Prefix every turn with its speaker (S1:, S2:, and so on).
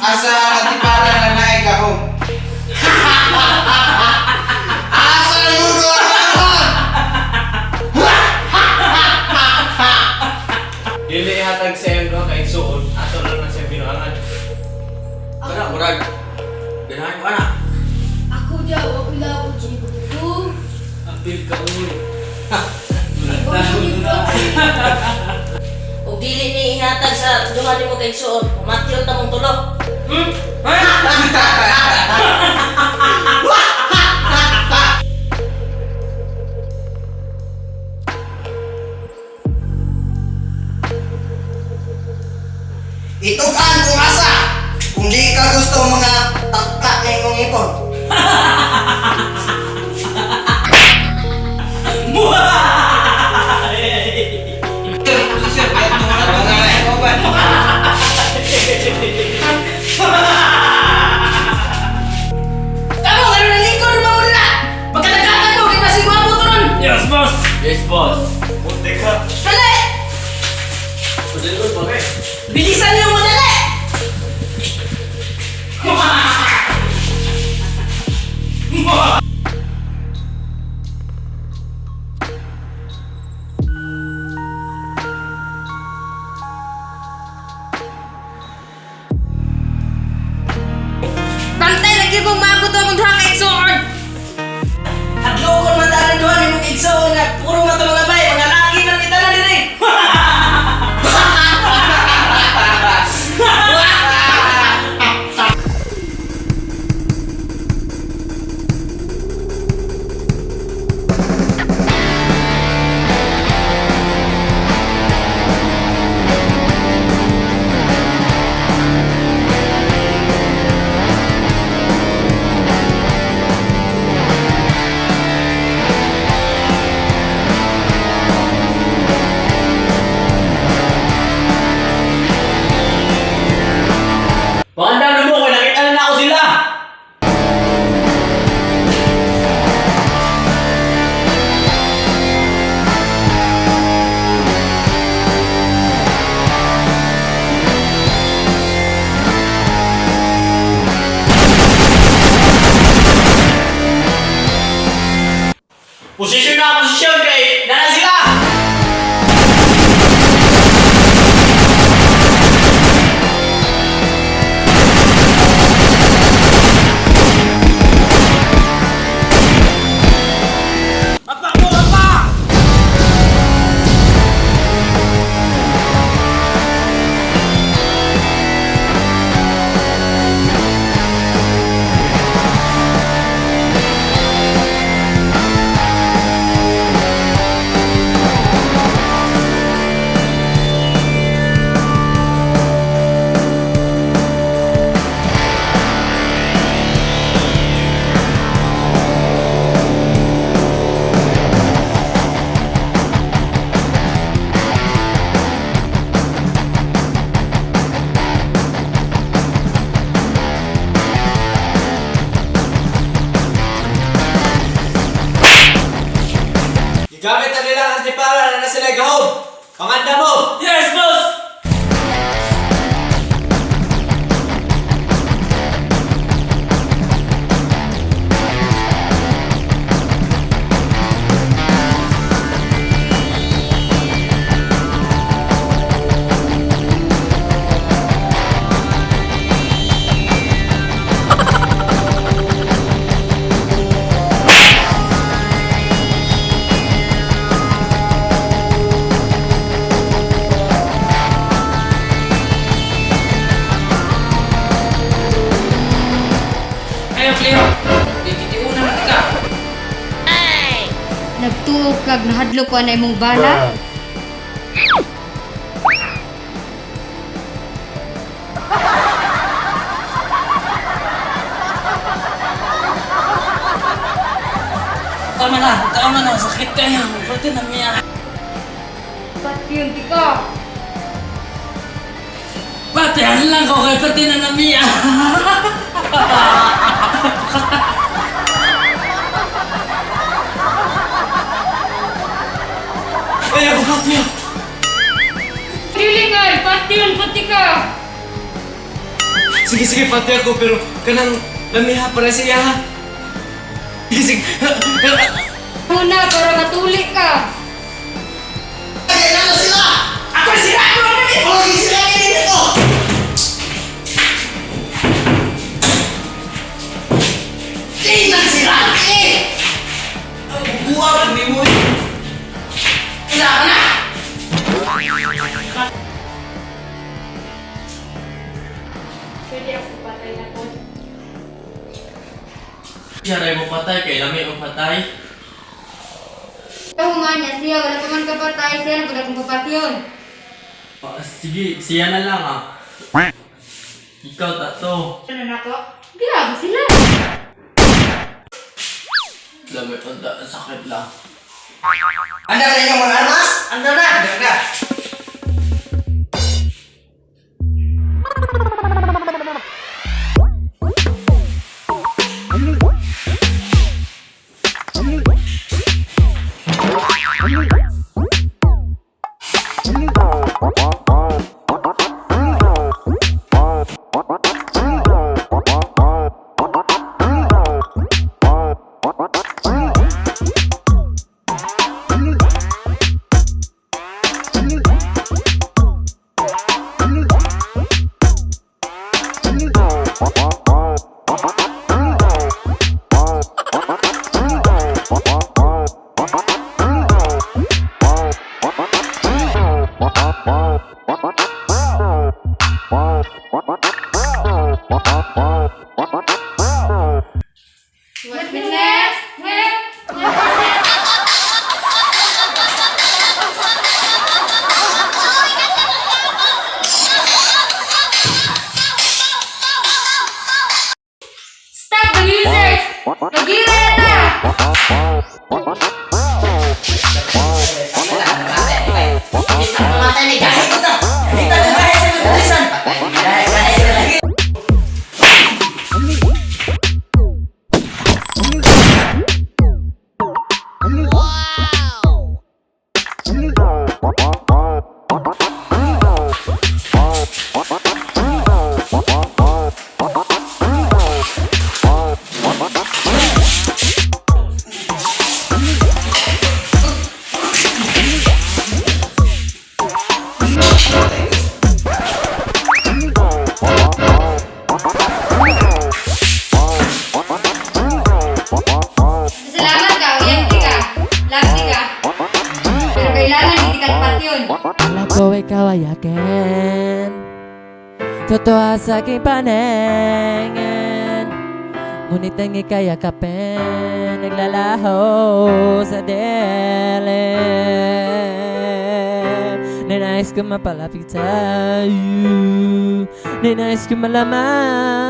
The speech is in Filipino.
S1: Asa antipara na naay gahom. Asa mo doon?
S2: Dili hatag sa imo kay suod ato lang na sa binuangan. Kana murag. Ganahan mo ana.
S3: Ako dia, wag ilabot siya ko.
S2: Apil ka ulo.
S4: Kung dili ni ihatag sa duha nimo kay suod, matyo ta mong tulo.
S1: Itukan kung asa. Kung di ka gusto mga taktak na imong ipon.
S4: Kamu ano na lingkod mo muna? Magkatagatan mo kay masig wapo to nun.
S2: Yes, boss. Yes, boss. Muntik ka.
S4: Dali!
S2: Padulod ba kay?
S4: Bilisan niyo mo dali! Bantay lagi kong maabot akong duha kay sword! Hadlo ko man dali duha ni mong igsoon nga puro mga mga bay, mga laki na kita na diri!
S2: Pangandam na mo kay nakita na ako sila. Posisyon na posisyon kay nana sila. Gamit na nila ang antipara na sila gahom. Panganda mo! Yes, boss! Ayo, Cleo. Titiuna na ka.
S3: Nagtuog kag nahadlok ko na imong bala.
S4: Tama na, sakit kayo. Pati na miya.
S3: Pati yung tika.
S4: Pati, lang ko kay pati na miya. Ayaw ko pati.
S3: Piling ay, pati yun, pati ka.
S2: Sige, sige, pati ako, pero kanang lamiha para siya, ha? Sige, sige.
S3: Muna para matuli ka.
S1: Kaya na sila!
S4: Ako sila ko na rin!
S1: Oh, sila ini dito! Tingnan sila!
S4: Buwag ni mo! Sila ka na!
S3: Pwede ako patay na po.
S2: Siya rin mo patay, kay lami mo patay.
S3: Ikaw man niya siya, wala pa man kapatay siya, wala kong papatyon.
S2: Sige, siya na lang, ah. Ikaw, tato.
S3: Ano na to? Grabe sila.
S2: Lami, ang sakit lang.
S1: Anda ka rin yung mga armas?
S4: Anda na!
S1: Anda ka!
S3: What the next? Stop the music! Mag-ira na!
S4: Matay ni kahit ko to! Dito na bahay sa magalisan! Bahay sa lagi!
S3: Salamat ka, uyangti ka. Lagti ka. Pero kailangan hindi ka patyon.
S5: Alam ko ikaw ay akin, totoo sa aking paningin. Ngunit ang ika'y yakapin, naglalaho sa dilim. Ninais ko mapalapit sa'yo, ninais ko malaman